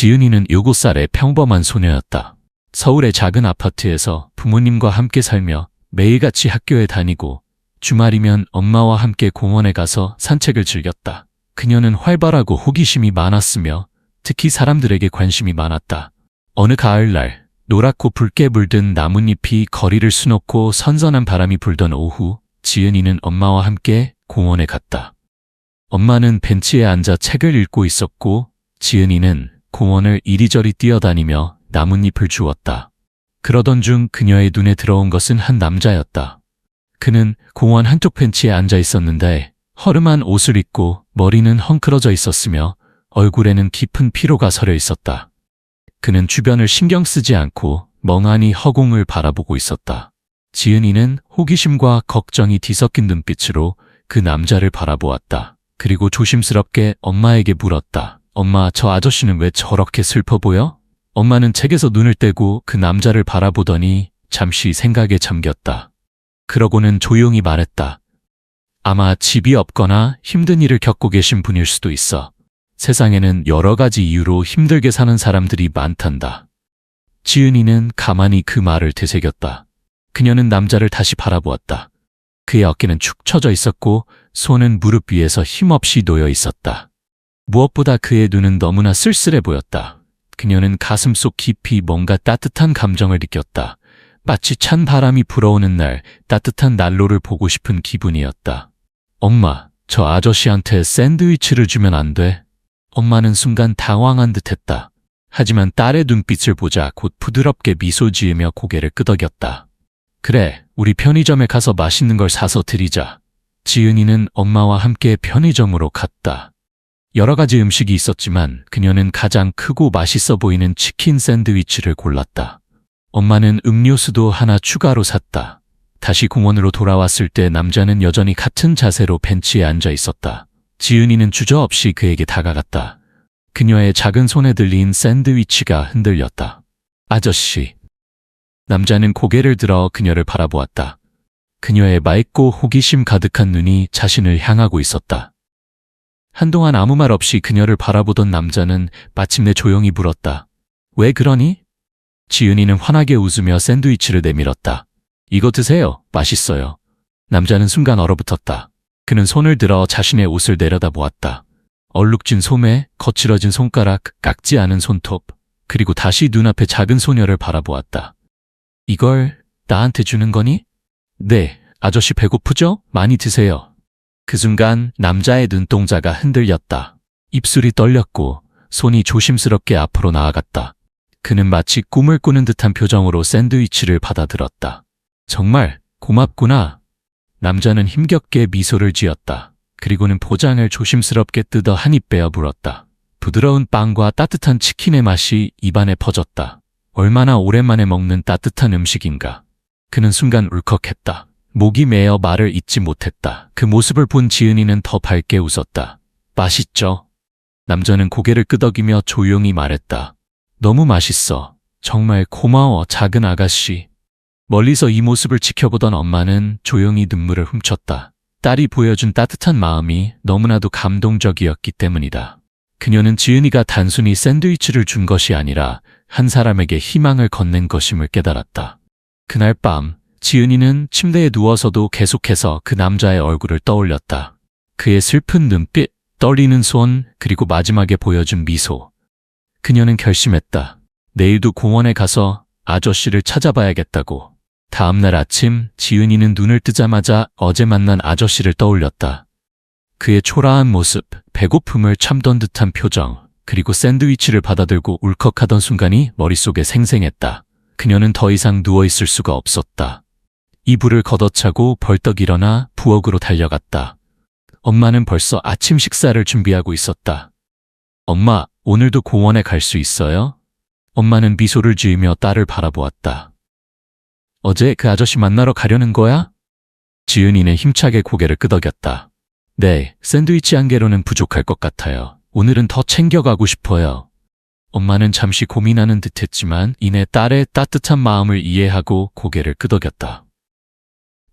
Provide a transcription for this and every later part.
지은이는 7살의 평범한 소녀였다. 서울의 작은 아파트에서 부모님과 함께 살며 매일같이 학교에 다니고 주말이면 엄마와 함께 공원에 가서 산책을 즐겼다. 그녀는 활발하고 호기심이 많았으며 특히 사람들에게 관심이 많았다. 어느 가을날 노랗고 붉게 물든 나뭇잎이 거리를 수놓고 선선한 바람이 불던 오후, 지은이는 엄마와 함께 공원에 갔다. 엄마는 벤치에 앉아 책을 읽고 있었고 지은이는 공원을 이리저리 뛰어다니며 나뭇잎을 주웠다. 그러던 중 그녀의 눈에 들어온 것은 한 남자였다. 그는 공원 한쪽 벤치에 앉아 있었는데 허름한 옷을 입고 머리는 헝클어져 있었으며 얼굴에는 깊은 피로가 서려 있었다. 그는 주변을 신경 쓰지 않고 멍하니 허공을 바라보고 있었다. 지은이는 호기심과 걱정이 뒤섞인 눈빛으로 그 남자를 바라보았다. 그리고 조심스럽게 엄마에게 물었다. 엄마, 저 아저씨는 왜 저렇게 슬퍼 보여? 엄마는 책에서 눈을 떼고 그 남자를 바라보더니 잠시 생각에 잠겼다. 그러고는 조용히 말했다. 아마 집이 없거나 힘든 일을 겪고 계신 분일 수도 있어. 세상에는 여러 가지 이유로 힘들게 사는 사람들이 많단다. 지은이는 가만히 그 말을 되새겼다. 그녀는 남자를 다시 바라보았다. 그의 어깨는 축 처져 있었고 손은 무릎 위에서 힘없이 놓여 있었다. 무엇보다 그의 눈은 너무나 쓸쓸해 보였다. 그녀는 가슴속 깊이 뭔가 따뜻한 감정을 느꼈다. 마치 찬 바람이 불어오는 날 따뜻한 난로를 보고 싶은 기분이었다. 엄마, 저 아저씨한테 샌드위치를 주면 안 돼? 엄마는 순간 당황한 듯했다. 하지만 딸의 눈빛을 보자 곧 부드럽게 미소 지으며 고개를 끄덕였다. 그래, 우리 편의점에 가서 맛있는 걸 사서 드리자. 지은이는 엄마와 함께 편의점으로 갔다. 여러 가지 음식이 있었지만 그녀는 가장 크고 맛있어 보이는 치킨 샌드위치를 골랐다. 엄마는 음료수도 하나 추가로 샀다. 다시 공원으로 돌아왔을 때 남자는 여전히 같은 자세로 벤치에 앉아 있었다. 지은이는 주저없이 그에게 다가갔다. 그녀의 작은 손에 들린 샌드위치가 흔들렸다. 아저씨. 남자는 고개를 들어 그녀를 바라보았다. 그녀의 맑고 호기심 가득한 눈이 자신을 향하고 있었다. 한동안 아무 말 없이 그녀를 바라보던 남자는 마침내 조용히 물었다. 왜 그러니? 지은이는 환하게 웃으며 샌드위치를 내밀었다. 이거 드세요. 맛있어요. 남자는 순간 얼어붙었다. 그는 손을 들어 자신의 옷을 내려다보았다. 얼룩진 소매, 거칠어진 손가락, 깎지 않은 손톱, 그리고 다시 눈앞의 작은 소녀를 바라보았다. 이걸 나한테 주는 거니? 네, 아저씨 배고프죠? 많이 드세요. 그 순간 남자의 눈동자가 흔들렸다. 입술이 떨렸고 손이 조심스럽게 앞으로 나아갔다. 그는 마치 꿈을 꾸는 듯한 표정으로 샌드위치를 받아들었다. 정말 고맙구나. 남자는 힘겹게 미소를 지었다. 그리고는 포장을 조심스럽게 뜯어 한 입 베어 물었다. 부드러운 빵과 따뜻한 치킨의 맛이 입안에 퍼졌다. 얼마나 오랜만에 먹는 따뜻한 음식인가. 그는 순간 울컥했다. 목이 메어 말을 잇지 못했다. 그 모습을 본 지은이는 더 밝게 웃었다. 맛있죠? 남자는 고개를 끄덕이며 조용히 말했다. 너무 맛있어. 정말 고마워, 작은 아가씨. 멀리서 이 모습을 지켜보던 엄마는 조용히 눈물을 훔쳤다. 딸이 보여준 따뜻한 마음이 너무나도 감동적이었기 때문이다. 그녀는 지은이가 단순히 샌드위치를 준 것이 아니라 한 사람에게 희망을 건넨 것임을 깨달았다. 그날 밤 지은이는 침대에 누워서도 계속해서 그 남자의 얼굴을 떠올렸다. 그의 슬픈 눈빛, 떨리는 손, 그리고 마지막에 보여준 미소. 그녀는 결심했다. 내일도 공원에 가서 아저씨를 찾아봐야겠다고. 다음날 아침 지은이는 눈을 뜨자마자 어제 만난 아저씨를 떠올렸다. 그의 초라한 모습, 배고픔을 참던 듯한 표정, 그리고 샌드위치를 받아들고 울컥하던 순간이 머릿속에 생생했다. 그녀는 더 이상 누워있을 수가 없었다. 이불을 걷어차고 벌떡 일어나 부엌으로 달려갔다. 엄마는 벌써 아침 식사를 준비하고 있었다. 엄마, 오늘도 공원에 갈 수 있어요? 엄마는 미소를 지으며 딸을 바라보았다. 어제 그 아저씨 만나러 가려는 거야? 지은이는 힘차게 고개를 끄덕였다. 네, 샌드위치 한 개로는 부족할 것 같아요. 오늘은 더 챙겨가고 싶어요. 엄마는 잠시 고민하는 듯했지만 이내 딸의 따뜻한 마음을 이해하고 고개를 끄덕였다.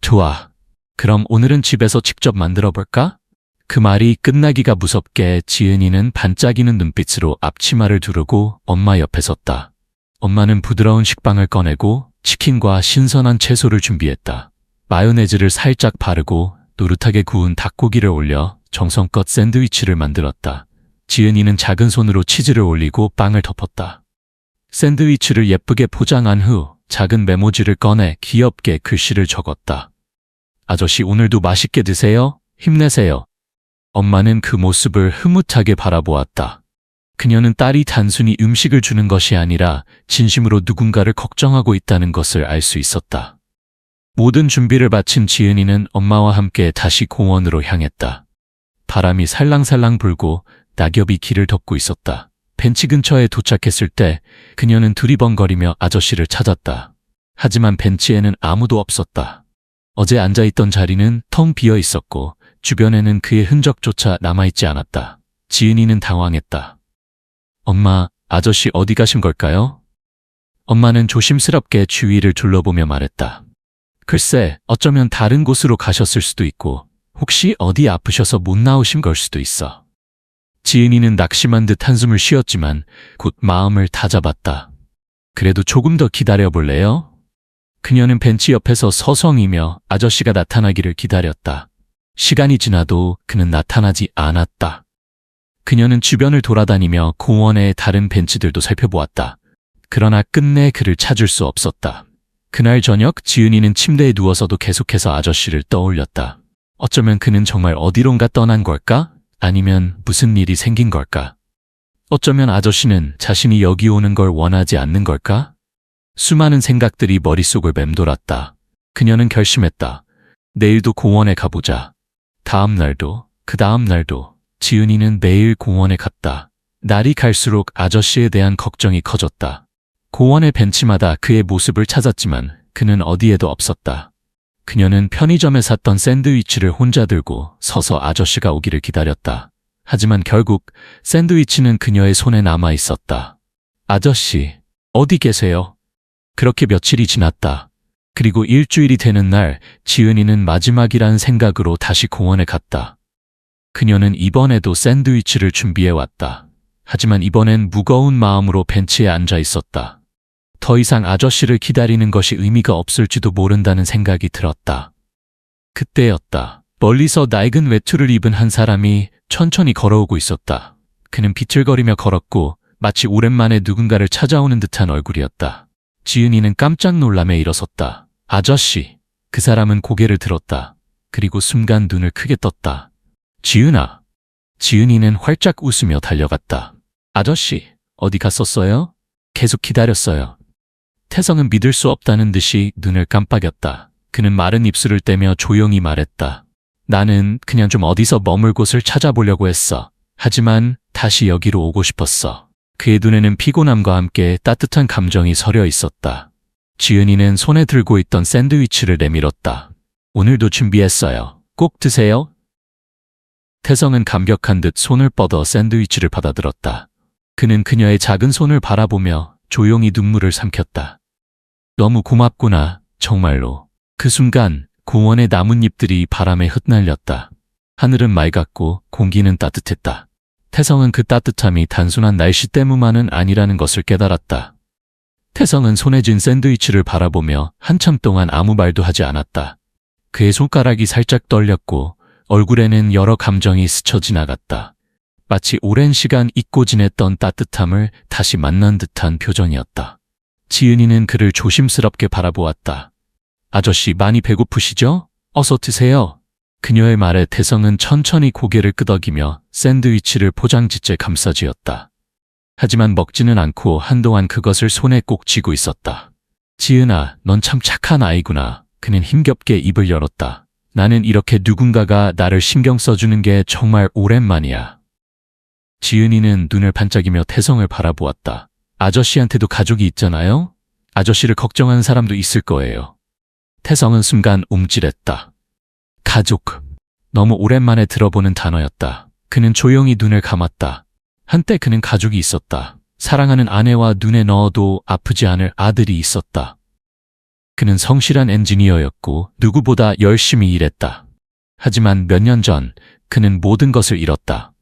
좋아. 그럼 오늘은 집에서 직접 만들어 볼까? 그 말이 끝나기가 무섭게 지은이는 반짝이는 눈빛으로 앞치마를 두르고 엄마 옆에 섰다. 엄마는 부드러운 식빵을 꺼내고 치킨과 신선한 채소를 준비했다. 마요네즈를 살짝 바르고 노릇하게 구운 닭고기를 올려 정성껏 샌드위치를 만들었다. 지은이는 작은 손으로 치즈를 올리고 빵을 덮었다. 샌드위치를 예쁘게 포장한 후 작은 메모지를 꺼내 귀엽게 글씨를 적었다. 아저씨 오늘도 맛있게 드세요. 힘내세요. 엄마는 그 모습을 흐뭇하게 바라보았다. 그녀는 딸이 단순히 음식을 주는 것이 아니라 진심으로 누군가를 걱정하고 있다는 것을 알 수 있었다. 모든 준비를 마친 지은이는 엄마와 함께 다시 공원으로 향했다. 바람이 살랑살랑 불고 낙엽이 길을 덮고 있었다. 벤치 근처에 도착했을 때 그녀는 두리번거리며 아저씨를 찾았다. 하지만 벤치에는 아무도 없었다. 어제 앉아있던 자리는 텅 비어 있었고 주변에는 그의 흔적조차 남아있지 않았다. 지은이는 당황했다. 엄마, 아저씨 어디 가신 걸까요? 엄마는 조심스럽게 주위를 둘러보며 말했다. 글쎄, 어쩌면 다른 곳으로 가셨을 수도 있고 혹시 어디 아프셔서 못 나오신 걸 수도 있어. 지은이는 낙심한 듯 한숨을 쉬었지만 곧 마음을 다잡았다. 그래도 조금 더 기다려볼래요? 그녀는 벤치 옆에서 서성이며 아저씨가 나타나기를 기다렸다. 시간이 지나도 그는 나타나지 않았다. 그녀는 주변을 돌아다니며 공원의 다른 벤치들도 살펴보았다. 그러나 끝내 그를 찾을 수 없었다. 그날 저녁 지은이는 침대에 누워서도 계속해서 아저씨를 떠올렸다. 어쩌면 그는 정말 어디론가 떠난 걸까? 아니면 무슨 일이 생긴 걸까? 어쩌면 아저씨는 자신이 여기 오는 걸 원하지 않는 걸까? 수많은 생각들이 머릿속을 맴돌았다. 그녀는 결심했다. 내일도 공원에 가보자. 다음 날도, 그 다음 날도 지은이는 매일 공원에 갔다. 날이 갈수록 아저씨에 대한 걱정이 커졌다. 공원의 벤치마다 그의 모습을 찾았지만 그는 어디에도 없었다. 그녀는 편의점에 샀던 샌드위치를 혼자 들고 서서 아저씨가 오기를 기다렸다. 하지만 결국 샌드위치는 그녀의 손에 남아 있었다. 아저씨, 어디 계세요? 그렇게 며칠이 지났다. 그리고 일주일이 되는 날 지은이는 마지막이란 생각으로 다시 공원에 갔다. 그녀는 이번에도 샌드위치를 준비해왔다. 하지만 이번엔 무거운 마음으로 벤치에 앉아 있었다. 더 이상 아저씨를 기다리는 것이 의미가 없을지도 모른다는 생각이 들었다. 그때였다. 멀리서 낡은 외투를 입은 한 사람이 천천히 걸어오고 있었다. 그는 비틀거리며 걸었고 마치 오랜만에 누군가를 찾아오는 듯한 얼굴이었다. 지은이는 깜짝 놀라며 일어섰다. 아저씨! 그 사람은 고개를 들었다. 그리고 순간 눈을 크게 떴다. 지은아! 지은이는 활짝 웃으며 달려갔다. 아저씨, 어디 갔었어요? 계속 기다렸어요. 태성은 믿을 수 없다는 듯이 눈을 깜빡였다. 그는 마른 입술을 떼며 조용히 말했다. 나는 그냥 좀 어디서 머물 곳을 찾아보려고 했어. 하지만 다시 여기로 오고 싶었어. 그의 눈에는 피곤함과 함께 따뜻한 감정이 서려 있었다. 지은이는 손에 들고 있던 샌드위치를 내밀었다. 오늘도 준비했어요. 꼭 드세요. 태성은 감격한 듯 손을 뻗어 샌드위치를 받아들었다. 그는 그녀의 작은 손을 바라보며 조용히 눈물을 삼켰다. 너무 고맙구나, 정말로. 그 순간 공원의 나뭇잎들이 바람에 흩날렸다. 하늘은 맑았고 공기는 따뜻했다. 태성은 그 따뜻함이 단순한 날씨 때문만은 아니라는 것을 깨달았다. 태성은 손에 쥔 샌드위치를 바라보며 한참 동안 아무 말도 하지 않았다. 그의 손가락이 살짝 떨렸고 얼굴에는 여러 감정이 스쳐 지나갔다. 마치 오랜 시간 잊고 지냈던 따뜻함을 다시 만난 듯한 표정이었다. 지은이는 그를 조심스럽게 바라보았다. 아저씨 많이 배고프시죠? 어서 드세요. 그녀의 말에 태성은 천천히 고개를 끄덕이며 샌드위치를 포장지째 감싸쥐었다. 하지만 먹지는 않고 한동안 그것을 손에 꼭 쥐고 있었다. 지은아, 넌 참 착한 아이구나. 그는 힘겹게 입을 열었다. 나는 이렇게 누군가가 나를 신경 써주는 게 정말 오랜만이야. 지은이는 눈을 반짝이며 태성을 바라보았다. 아저씨한테도 가족이 있잖아요? 아저씨를 걱정하는 사람도 있을 거예요. 태성은 순간 움찔했다. 가족. 너무 오랜만에 들어보는 단어였다. 그는 조용히 눈을 감았다. 한때 그는 가족이 있었다. 사랑하는 아내와 눈에 넣어도 아프지 않을 아들이 있었다. 그는 성실한 엔지니어였고 누구보다 열심히 일했다. 하지만 몇 년 전 그는 모든 것을 잃었다.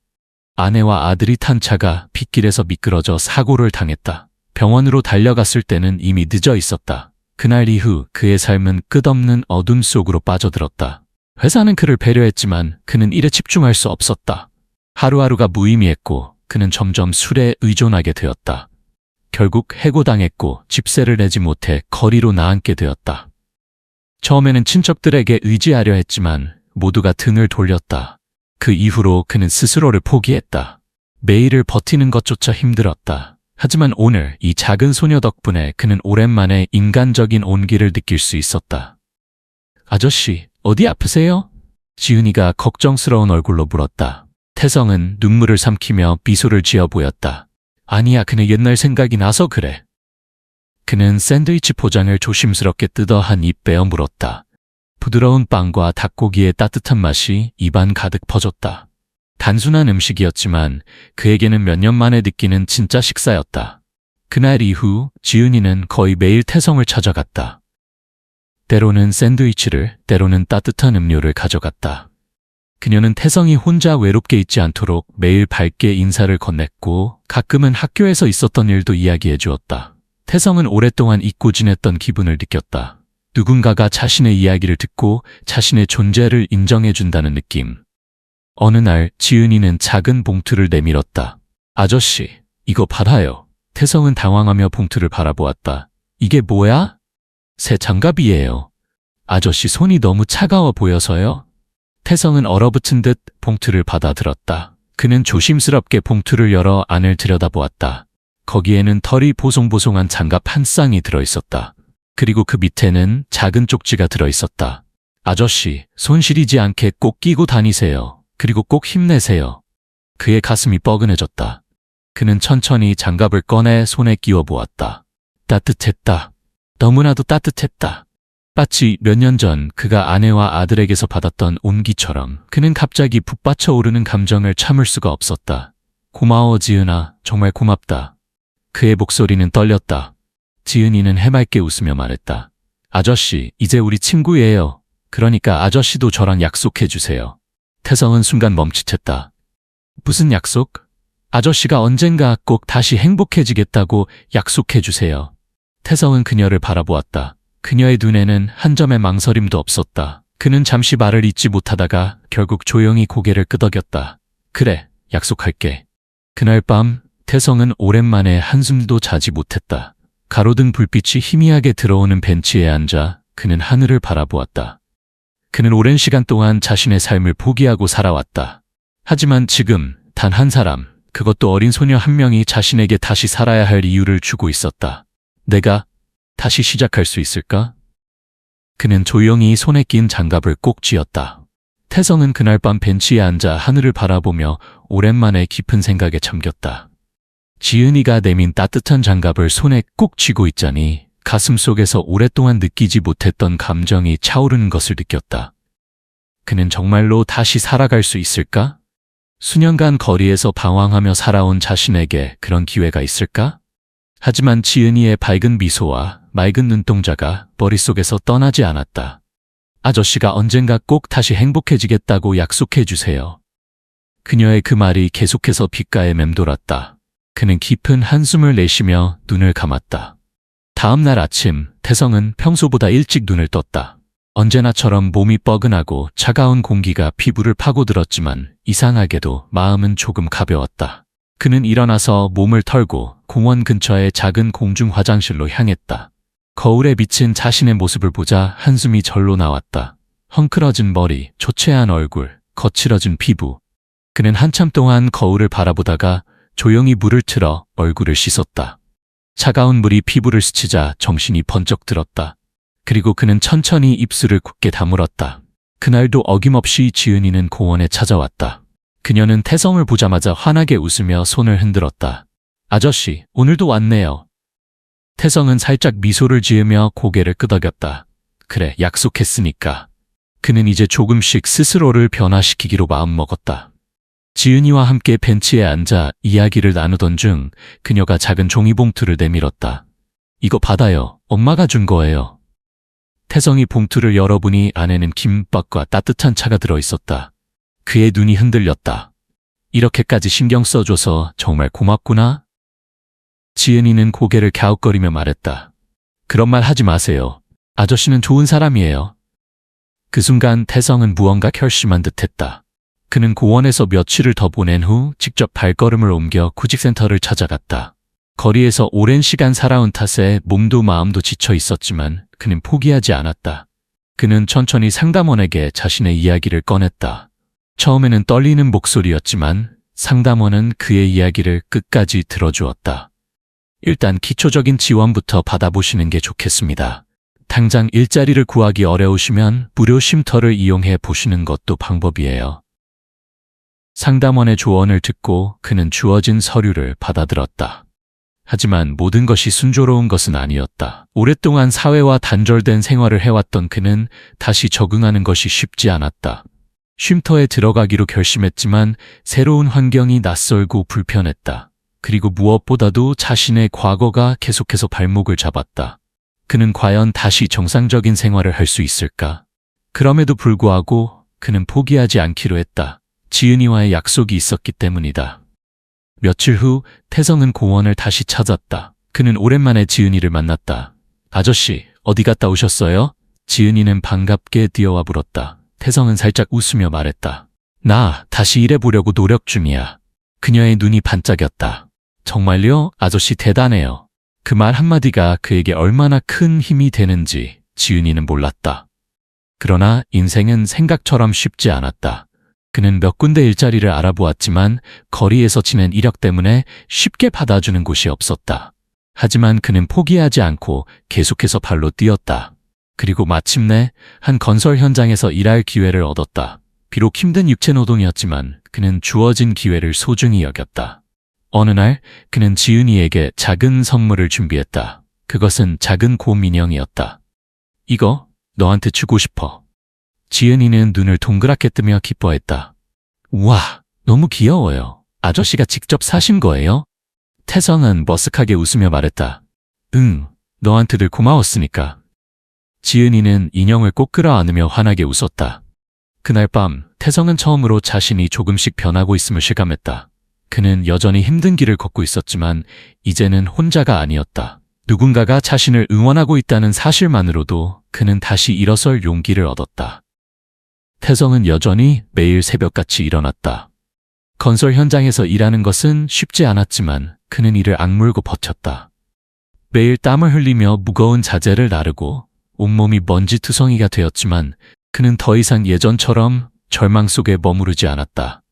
아내와 아들이 탄 차가 빗길에서 미끄러져 사고를 당했다. 병원으로 달려갔을 때는 이미 늦어 있었다. 그날 이후 그의 삶은 끝없는 어둠 속으로 빠져들었다. 회사는 그를 배려했지만 그는 일에 집중할 수 없었다. 하루하루가 무의미했고 그는 점점 술에 의존하게 되었다. 결국 해고당했고 집세를 내지 못해 거리로 나앉게 되었다. 처음에는 친척들에게 의지하려 했지만 모두가 등을 돌렸다. 그 이후로 그는 스스로를 포기했다. 매일을 버티는 것조차 힘들었다. 하지만 오늘 이 작은 소녀 덕분에 그는 오랜만에 인간적인 온기를 느낄 수 있었다. 아저씨, 어디 아프세요? 지은이가 걱정스러운 얼굴로 물었다. 태성은 눈물을 삼키며 미소를 지어 보였다. 아니야, 그는 옛날 생각이 나서 그래. 그는 샌드위치 포장을 조심스럽게 뜯어 한 입 베어 물었다. 부드러운 빵과 닭고기의 따뜻한 맛이 입안 가득 퍼졌다. 단순한 음식이었지만 그에게는 몇 년 만에 느끼는 진짜 식사였다. 그날 이후 지은이는 거의 매일 태성을 찾아갔다. 때로는 샌드위치를, 때로는 따뜻한 음료를 가져갔다. 그녀는 태성이 혼자 외롭게 있지 않도록 매일 밝게 인사를 건넸고 가끔은 학교에서 있었던 일도 이야기해 주었다. 태성은 오랫동안 잊고 지냈던 기분을 느꼈다. 누군가가 자신의 이야기를 듣고 자신의 존재를 인정해 준다는 느낌. 어느 날 지은이는 작은 봉투를 내밀었다. 아저씨, 이거 받아요. 태성은 당황하며 봉투를 바라보았다. 이게 뭐야? 새 장갑이에요. 아저씨 손이 너무 차가워 보여서요. 태성은 얼어붙은 듯 봉투를 받아들었다. 그는 조심스럽게 봉투를 열어 안을 들여다보았다. 거기에는 털이 보송보송한 장갑 한 쌍이 들어있었다. 그리고 그 밑에는 작은 쪽지가 들어있었다. 아저씨, 손 시리지 않게 꼭 끼고 다니세요. 그리고 꼭 힘내세요. 그의 가슴이 뻐근해졌다. 그는 천천히 장갑을 꺼내 손에 끼워 보았다. 따뜻했다. 너무나도 따뜻했다. 마치 몇 년 전 그가 아내와 아들에게서 받았던 온기처럼 그는 갑자기 북받쳐 오르는 감정을 참을 수가 없었다. 고마워 지은아, 정말 고맙다. 그의 목소리는 떨렸다. 지은이는 해맑게 웃으며 말했다. 아저씨, 이제 우리 친구예요. 그러니까 아저씨도 저랑 약속해 주세요. 태성은 순간 멈칫했다. 무슨 약속? 아저씨가 언젠가 꼭 다시 행복해지겠다고 약속해 주세요. 태성은 그녀를 바라보았다. 그녀의 눈에는 한 점의 망설임도 없었다. 그는 잠시 말을 잇지 못하다가 결국 조용히 고개를 끄덕였다. 그래, 약속할게. 그날 밤 태성은 오랜만에 한숨도 자지 못했다. 가로등 불빛이 희미하게 들어오는 벤치에 앉아 그는 하늘을 바라보았다. 그는 오랜 시간 동안 자신의 삶을 포기하고 살아왔다. 하지만 지금 단 한 사람, 그것도 어린 소녀 한 명이 자신에게 다시 살아야 할 이유를 주고 있었다. 내가 다시 시작할 수 있을까? 그는 조용히 손에 낀 장갑을 꼭 쥐었다. 태성은 그날 밤 벤치에 앉아 하늘을 바라보며 오랜만에 깊은 생각에 잠겼다. 지은이가 내민 따뜻한 장갑을 손에 꼭 쥐고 있자니 가슴 속에서 오랫동안 느끼지 못했던 감정이 차오르는 것을 느꼈다. 그는 정말로 다시 살아갈 수 있을까? 수년간 거리에서 방황하며 살아온 자신에게 그런 기회가 있을까? 하지만 지은이의 밝은 미소와 맑은 눈동자가 머릿속에서 떠나지 않았다. 아저씨가 언젠가 꼭 다시 행복해지겠다고 약속해 주세요. 그녀의 그 말이 계속해서 귓가에 맴돌았다. 그는 깊은 한숨을 내쉬며 눈을 감았다. 다음 날 아침, 태성은 평소보다 일찍 눈을 떴다. 언제나처럼 몸이 뻐근하고 차가운 공기가 피부를 파고들었지만 이상하게도 마음은 조금 가벼웠다. 그는 일어나서 몸을 털고 공원 근처의 작은 공중 화장실로 향했다. 거울에 비친 자신의 모습을 보자 한숨이 절로 나왔다. 헝클어진 머리, 초췌한 얼굴, 거칠어진 피부. 그는 한참 동안 거울을 바라보다가 조용히 물을 틀어 얼굴을 씻었다. 차가운 물이 피부를 스치자 정신이 번쩍 들었다. 그리고 그는 천천히 입술을 굳게 다물었다. 그날도 어김없이 지은이는 공원에 찾아왔다. 그녀는 태성을 보자마자 환하게 웃으며 손을 흔들었다. 아저씨, 오늘도 왔네요. 태성은 살짝 미소를 지으며 고개를 끄덕였다. 그래, 약속했으니까. 그는 이제 조금씩 스스로를 변화시키기로 마음먹었다. 지은이와 함께 벤치에 앉아 이야기를 나누던 중 그녀가 작은 종이봉투를 내밀었다. 이거 받아요. 엄마가 준 거예요. 태성이 봉투를 열어보니 안에는 김밥과 따뜻한 차가 들어있었다. 그의 눈이 흔들렸다. 이렇게까지 신경 써줘서 정말 고맙구나. 지은이는 고개를 갸웃거리며 말했다. 그런 말 하지 마세요. 아저씨는 좋은 사람이에요. 그 순간 태성은 무언가 결심한 듯했다. 그는 고원에서 며칠을 더 보낸 후 직접 발걸음을 옮겨 구직센터를 찾아갔다. 거리에서 오랜 시간 살아온 탓에 몸도 마음도 지쳐 있었지만 그는 포기하지 않았다. 그는 천천히 상담원에게 자신의 이야기를 꺼냈다. 처음에는 떨리는 목소리였지만 상담원은 그의 이야기를 끝까지 들어주었다. 일단 기초적인 지원부터 받아보시는 게 좋겠습니다. 당장 일자리를 구하기 어려우시면 무료 쉼터를 이용해 보시는 것도 방법이에요. 상담원의 조언을 듣고 그는 주어진 서류를 받아들었다. 하지만 모든 것이 순조로운 것은 아니었다. 오랫동안 사회와 단절된 생활을 해왔던 그는 다시 적응하는 것이 쉽지 않았다. 쉼터에 들어가기로 결심했지만 새로운 환경이 낯설고 불편했다. 그리고 무엇보다도 자신의 과거가 계속해서 발목을 잡았다. 그는 과연 다시 정상적인 생활을 할 수 있을까? 그럼에도 불구하고 그는 포기하지 않기로 했다. 지은이와의 약속이 있었기 때문이다. 며칠 후 태성은 공원을 다시 찾았다. 그는 오랜만에 지은이를 만났다. 아저씨, 어디 갔다 오셨어요? 지은이는 반갑게 뛰어와 물었다. 태성은 살짝 웃으며 말했다. 나 다시 일해보려고 노력 중이야. 그녀의 눈이 반짝였다. 정말요? 아저씨 대단해요. 그 말 한마디가 그에게 얼마나 큰 힘이 되는지 지은이는 몰랐다. 그러나 인생은 생각처럼 쉽지 않았다. 그는 몇 군데 일자리를 알아보았지만 거리에서 지낸 이력 때문에 쉽게 받아주는 곳이 없었다. 하지만 그는 포기하지 않고 계속해서 발로 뛰었다. 그리고 마침내 한 건설 현장에서 일할 기회를 얻었다. 비록 힘든 육체노동이었지만 그는 주어진 기회를 소중히 여겼다. 어느 날 그는 지은이에게 작은 선물을 준비했다. 그것은 작은 곰 인형이었다. 이거 너한테 주고 싶어. 지은이는 눈을 동그랗게 뜨며 기뻐했다. 우와, 너무 귀여워요. 아저씨가 직접 사신 거예요? 태성은 머쓱하게 웃으며 말했다. 응, 너한테 늘 고마웠으니까. 지은이는 인형을 꼭 끌어안으며 환하게 웃었다. 그날 밤 태성은 처음으로 자신이 조금씩 변하고 있음을 실감했다. 그는 여전히 힘든 길을 걷고 있었지만 이제는 혼자가 아니었다. 누군가가 자신을 응원하고 있다는 사실만으로도 그는 다시 일어설 용기를 얻었다. 태성은 여전히 매일 새벽같이 일어났다. 건설 현장에서 일하는 것은 쉽지 않았지만 그는 이를 악물고 버텼다. 매일 땀을 흘리며 무거운 자재를 나르고 온몸이 먼지투성이가 되었지만 그는 더 이상 예전처럼 절망 속에 머무르지 않았다.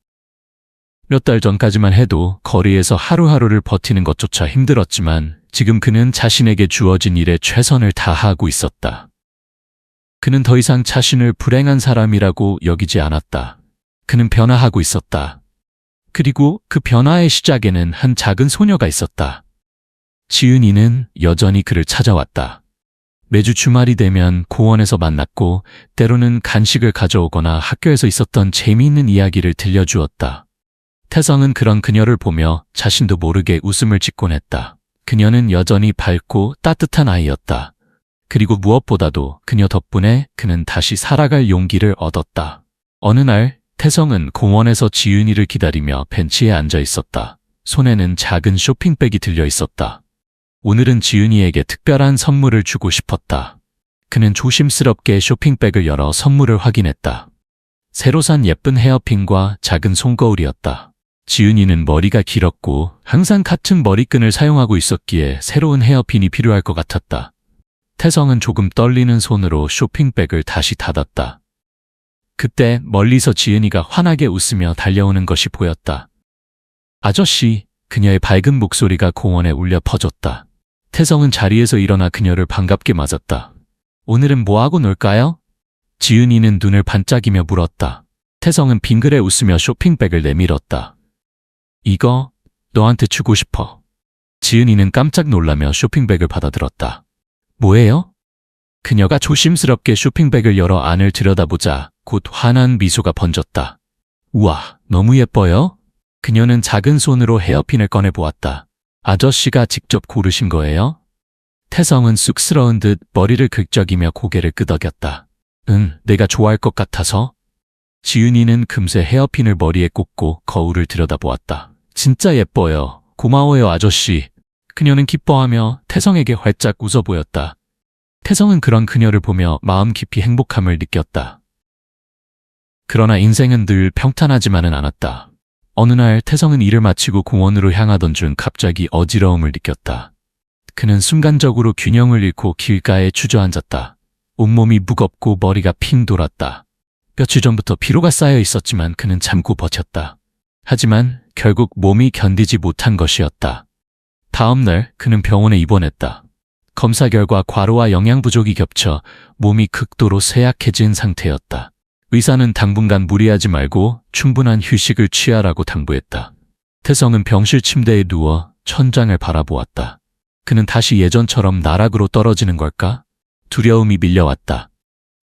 몇 달 전까지만 해도 거리에서 하루하루를 버티는 것조차 힘들었지만 지금 그는 자신에게 주어진 일에 최선을 다하고 있었다. 그는 더 이상 자신을 불행한 사람이라고 여기지 않았다. 그는 변화하고 있었다. 그리고 그 변화의 시작에는 한 작은 소녀가 있었다. 지은이는 여전히 그를 찾아왔다. 매주 주말이 되면 공원에서 만났고 때로는 간식을 가져오거나 학교에서 있었던 재미있는 이야기를 들려주었다. 태성은 그런 그녀를 보며 자신도 모르게 웃음을 짓곤 했다. 그녀는 여전히 밝고 따뜻한 아이였다. 그리고 무엇보다도 그녀 덕분에 그는 다시 살아갈 용기를 얻었다. 어느 날 태성은 공원에서 지은이를 기다리며 벤치에 앉아 있었다. 손에는 작은 쇼핑백이 들려 있었다. 오늘은 지은이에게 특별한 선물을 주고 싶었다. 그는 조심스럽게 쇼핑백을 열어 선물을 확인했다. 새로 산 예쁜 헤어핀과 작은 손거울이었다. 지은이는 머리가 길었고 항상 같은 머리끈을 사용하고 있었기에 새로운 헤어핀이 필요할 것 같았다. 태성은 조금 떨리는 손으로 쇼핑백을 다시 닫았다. 그때 멀리서 지은이가 환하게 웃으며 달려오는 것이 보였다. 아저씨, 그녀의 밝은 목소리가 공원에 울려 퍼졌다. 태성은 자리에서 일어나 그녀를 반갑게 맞았다. 오늘은 뭐하고 놀까요? 지은이는 눈을 반짝이며 물었다. 태성은 빙그레 웃으며 쇼핑백을 내밀었다. 이거 너한테 주고 싶어. 지은이는 깜짝 놀라며 쇼핑백을 받아들었다. 뭐예요? 그녀가 조심스럽게 쇼핑백을 열어 안을 들여다보자 곧 환한 미소가 번졌다. 우와, 너무 예뻐요? 그녀는 작은 손으로 헤어핀을 꺼내보았다. 아저씨가 직접 고르신 거예요? 태성은 쑥스러운 듯 머리를 긁적이며 고개를 끄덕였다. 응, 내가 좋아할 것 같아서. 지은이는 금세 헤어핀을 머리에 꽂고 거울을 들여다보았다. 진짜 예뻐요. 고마워요, 아저씨. 그녀는 기뻐하며 태성에게 활짝 웃어 보였다. 태성은 그런 그녀를 보며 마음 깊이 행복함을 느꼈다. 그러나 인생은 늘 평탄하지만은 않았다. 어느 날 태성은 일을 마치고 공원으로 향하던 중 갑자기 어지러움을 느꼈다. 그는 순간적으로 균형을 잃고 길가에 주저앉았다. 온몸이 무겁고 머리가 핑 돌았다. 며칠 전부터 피로가 쌓여 있었지만 그는 참고 버텼다. 하지만 결국 몸이 견디지 못한 것이었다. 다음 날 그는 병원에 입원했다. 검사 결과 과로와 영양 부족이 겹쳐 몸이 극도로 쇠약해진 상태였다. 의사는 당분간 무리하지 말고 충분한 휴식을 취하라고 당부했다. 태성은 병실 침대에 누워 천장을 바라보았다. 그는 다시 예전처럼 나락으로 떨어지는 걸까? 두려움이 밀려왔다.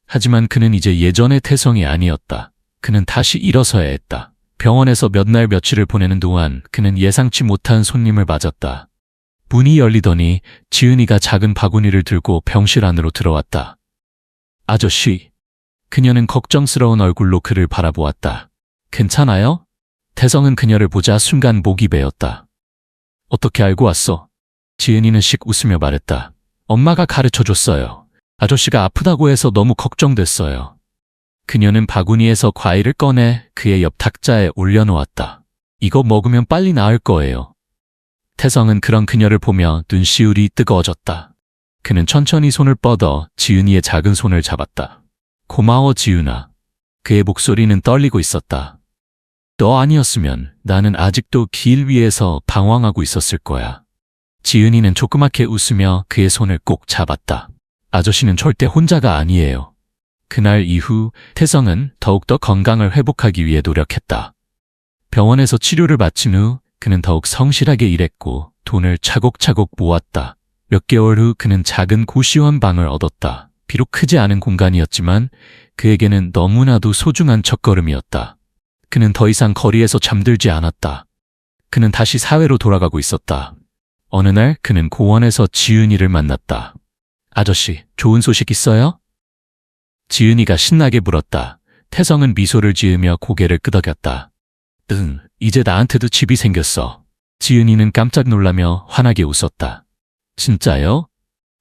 하지만 그는 이제 예전의 태성이 아니었다. 그는 다시 일어서야 했다. 병원에서 몇 날 며칠을 보내는 동안 그는 예상치 못한 손님을 맞았다. 문이 열리더니 지은이가 작은 바구니를 들고 병실 안으로 들어왔다. 아저씨. 그녀는 걱정스러운 얼굴로 그를 바라보았다. 괜찮아요? 태성은 그녀를 보자 순간 목이 베었다. 어떻게 알고 왔어? 지은이는 씩 웃으며 말했다. 엄마가 가르쳐줬어요. 아저씨가 아프다고 해서 너무 걱정됐어요. 그녀는 바구니에서 과일을 꺼내 그의 옆 탁자에 올려놓았다. 이거 먹으면 빨리 나을 거예요. 태성은 그런 그녀를 보며 눈시울이 뜨거워졌다. 그는 천천히 손을 뻗어 지은이의 작은 손을 잡았다. 고마워, 지은아. 그의 목소리는 떨리고 있었다. 너 아니었으면 나는 아직도 길 위에서 방황하고 있었을 거야. 지은이는 조그맣게 웃으며 그의 손을 꼭 잡았다. 아저씨는 절대 혼자가 아니에요. 그날 이후 태성은 더욱더 건강을 회복하기 위해 노력했다. 병원에서 치료를 마친 후 그는 더욱 성실하게 일했고 돈을 차곡차곡 모았다. 몇 개월 후 그는 작은 고시원 방을 얻었다. 비록 크지 않은 공간이었지만 그에게는 너무나도 소중한 첫걸음이었다. 그는 더 이상 거리에서 잠들지 않았다. 그는 다시 사회로 돌아가고 있었다. 어느 날 그는 공원에서 지은이를 만났다. 아저씨, 좋은 소식 있어요? 지은이가 신나게 물었다. 태성은 미소를 지으며 고개를 끄덕였다. 응, 이제 나한테도 집이 생겼어. 지은이는 깜짝 놀라며 환하게 웃었다. 진짜요?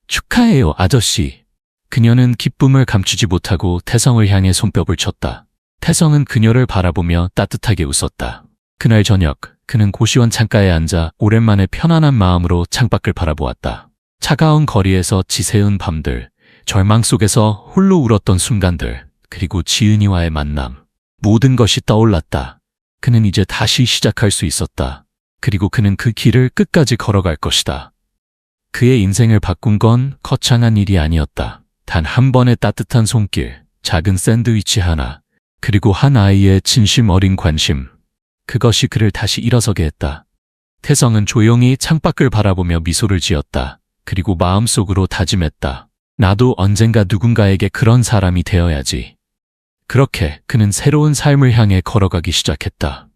축하해요, 아저씨. 그녀는 기쁨을 감추지 못하고 태성을 향해 손뼉을 쳤다. 태성은 그녀를 바라보며 따뜻하게 웃었다. 그날 저녁, 그는 고시원 창가에 앉아 오랜만에 편안한 마음으로 창밖을 바라보았다. 차가운 거리에서 지새운 밤들, 절망 속에서 홀로 울었던 순간들, 그리고 지은이와의 만남. 모든 것이 떠올랐다. 그는 이제 다시 시작할 수 있었다. 그리고 그는 그 길을 끝까지 걸어갈 것이다. 그의 인생을 바꾼 건 거창한 일이 아니었다. 단 한 번의 따뜻한 손길, 작은 샌드위치 하나, 그리고 한 아이의 진심 어린 관심. 그것이 그를 다시 일어서게 했다. 태성은 조용히 창밖을 바라보며 미소를 지었다. 그리고 마음속으로 다짐했다. 나도 언젠가 누군가에게 그런 사람이 되어야지. 그렇게 그는 새로운 삶을 향해 걸어가기 시작했다.